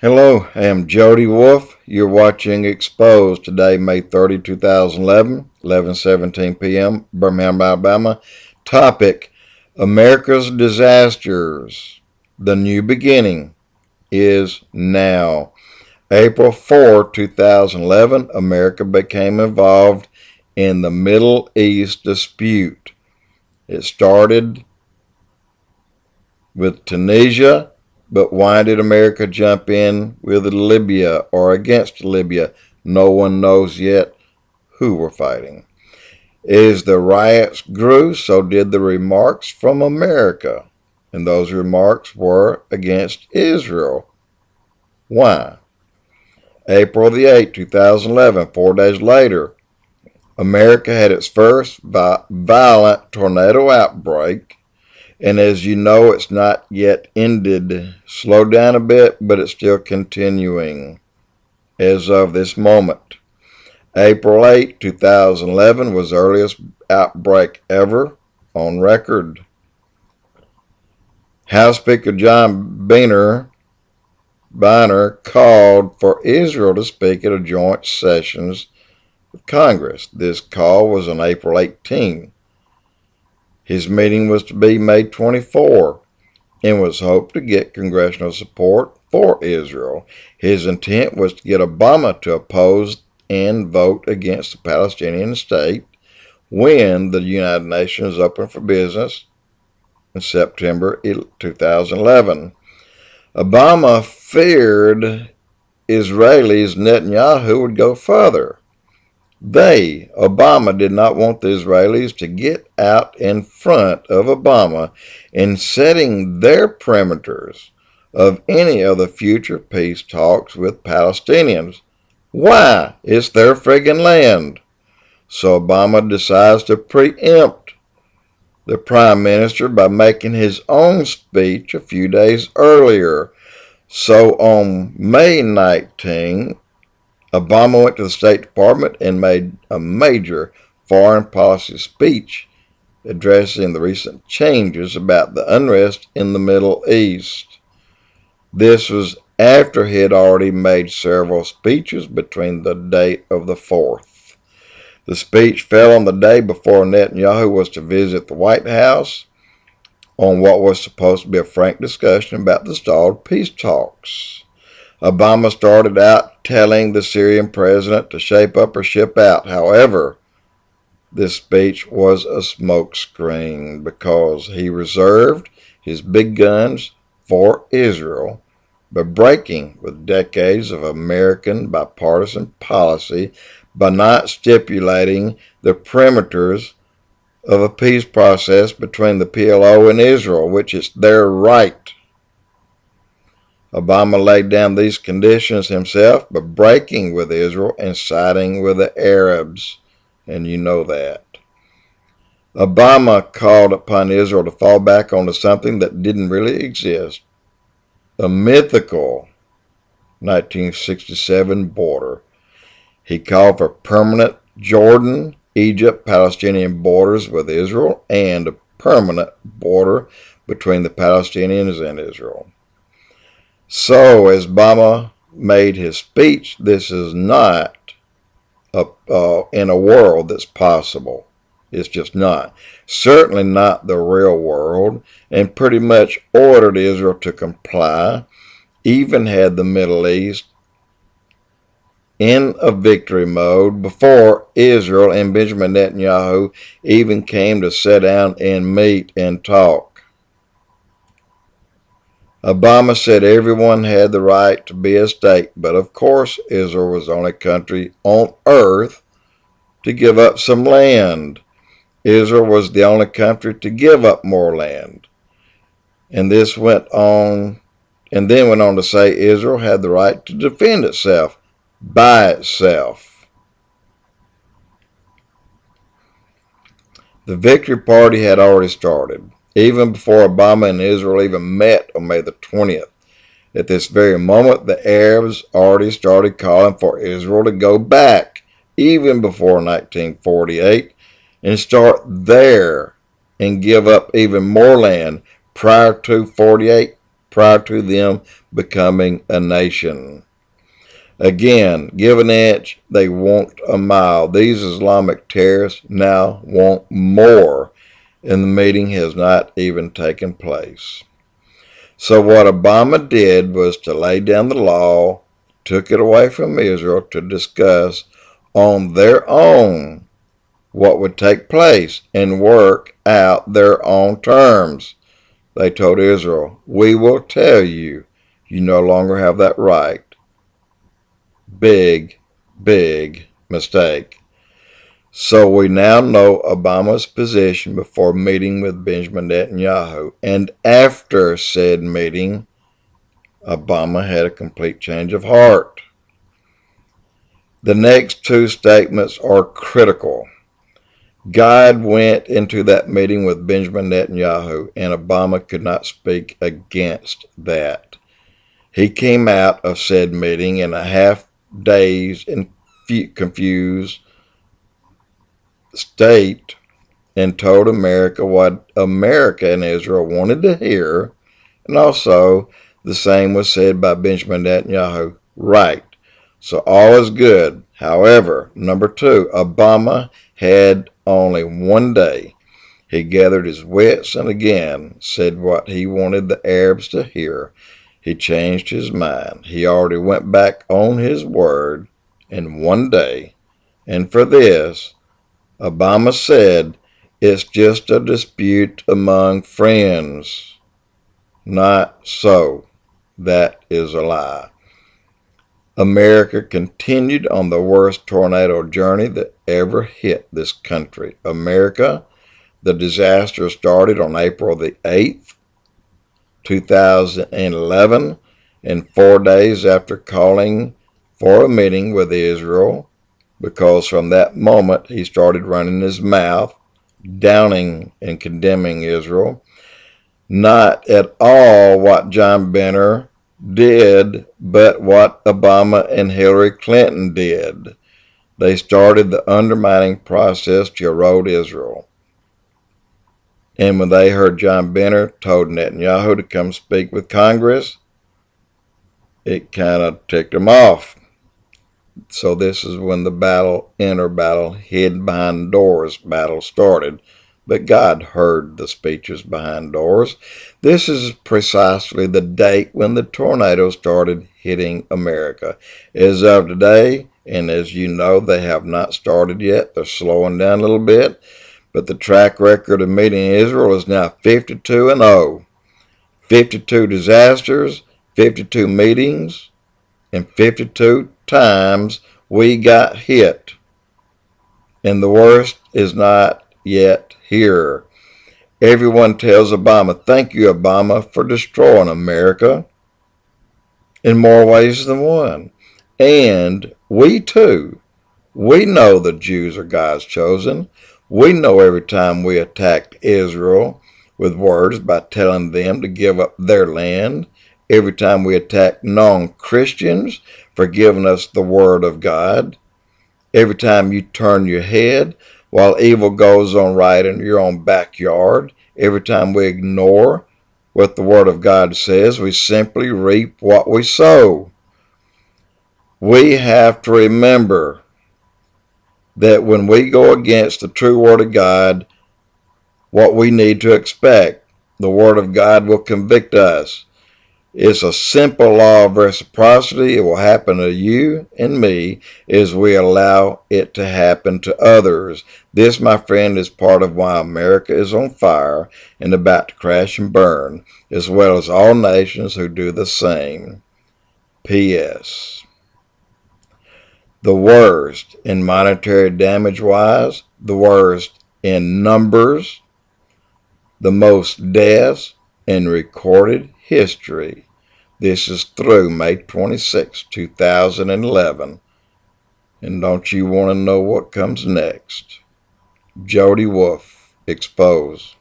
Hello, I am Jody Wolf. You're watching Expoz today, May 30, 2011, 11:17 p.m., Birmingham, Alabama. Topic: America's disasters. The new beginning is now. April 4, 2011, America became involved in the Middle East dispute. It started with Tunisia. But why did America jump in with Libya or against Libya? No one knows yet who we're fighting. As the riots grew, so did the remarks from America. And those remarks were against Israel. Why? April the 8th, 2011, 4 days later, America had its first violent tornado outbreak. And as you know, it's not yet ended. Slowed down a bit, but it's still continuing as of this moment. April 8, 2011 was the earliest outbreak ever on record. House Speaker John Boehner called for Israel to speak at a joint sessions of Congress. This call was on April 18. His meeting was to be May 24 and was hoped to get congressional support for Israel. His intent was to get Obama to oppose and vote against the Palestinian state when the United Nations opened for business in September 2011. Obama feared Israelis Netanyahu would go further. Obama did not want the Israelis to get out in front of Obama in setting their perimeters of any of the future peace talks with Palestinians. Why? It's their friggin' land. So Obama decides to preempt the Prime Minister by making his own speech a few days earlier. So on May 19, Obama went to the State Department and made a major foreign policy speech addressing the recent changes about the unrest in the Middle East. This was after he had already made several speeches between the date of the 4th. The speech fell on the day before Netanyahu was to visit the White House on what was supposed to be a frank discussion about the stalled peace talks. Obama started out telling the Syrian president to shape up or ship out. However, this speech was a smokescreen because he reserved his big guns for Israel by breaking with decades of American bipartisan policy by not stipulating the perimeters of a peace process between the PLO and Israel, which is their right. Obama laid down these conditions himself by breaking with Israel and siding with the Arabs, and you know that. Obama called upon Israel to fall back onto something that didn't really exist, a mythical 1967 border. He called for permanent Jordan, Egypt, Palestinian borders with Israel and a permanent border between the Palestinians and Israel. So, as Obama made his speech, this is not in a world that's possible. It's just not. Certainly not the real world, and pretty much ordered Israel to comply, even had the Middle East in a victory mode before Israel and Benjamin Netanyahu even came to sit down and meet and talk. Obama said everyone had the right to be a state, but of course Israel was the only country on earth to give up some land. Israel was the only country to give up more land. And this went on, and then went on to say Israel had the right to defend itself by itself. The victory party had already started, even before Obama and Israel even met on May the 20th. At this very moment, the Arabs already started calling for Israel to go back, even before 1948, and start there and give up even more land prior to 48 prior to them becoming a nation. Again, give an inch, they want a mile. These Islamic terrorists now want more, and the meeting has not even taken place. So what Obama did was to lay down the law, took it away from Israel to discuss on their own what would take place and work out their own terms. They told Israel, we will tell you, you no longer have that right. Big, big mistake. So we now know Obama's position before meeting with Benjamin Netanyahu. And after said meeting, Obama had a complete change of heart. The next two statements are critical. God went into that meeting with Benjamin Netanyahu, and Obama could not speak against that. He came out of said meeting in a half-dazed and confused state and told America what America and Israel wanted to hear, and also the same was said by Benjamin Netanyahu. Right. So all is good. However, number two, Obama had only one day. He gathered his wits and again said what he wanted the Arabs to hear. He changed his mind. He already went back on his word in one day. And for this, Obama said, it's just a dispute among friends. Not so. That is a lie. America continued on the worst tornado journey that ever hit this country. America, the disaster started on April the 8th, 2011, and 4 days after calling for a meeting with Israel, because from that moment he started running his mouth, downing and condemning Israel. Not at all what John Boehner did, but what Obama and Hillary Clinton did. They started the undermining process to erode Israel. And when they heard John Boehner told Netanyahu to come speak with Congress, it kind of ticked them off. So this is when the inner battle, hid behind doors battle started. But God heard the speeches behind doors. This is precisely the date when the tornadoes started hitting America. As of today, and as you know, they have not started yet. They're slowing down a little bit. But the track record of meeting Israel is now 52-0. 52 disasters, 52 meetings, and 52 times we got hit. And the worst is not yet here. Everyone tells Obama, thank you, Obama, for destroying America in more ways than one. And we too, we know the Jews are God's chosen. We know every time we attacked Israel with words by telling them to give up their land, every time we attack non-Christians for giving us the word of God, every time you turn your head while evil goes on right in your own backyard, every time we ignore what the Word of God says, we simply reap what we sow. We have to remember that when we go against the true Word of God, what we need to expect, the Word of God will convict us. It's a simple law of reciprocity. It will happen to you and me as we allow it to happen to others. This, my friend, is part of why America is on fire and about to crash and burn, as well as all nations who do the same. P.S. The worst in monetary damage-wise, the worst in numbers, the most deaths in recorded history. This is through May 26, 2011. And don't you want to know what comes next? Jody Wolf, Expoz.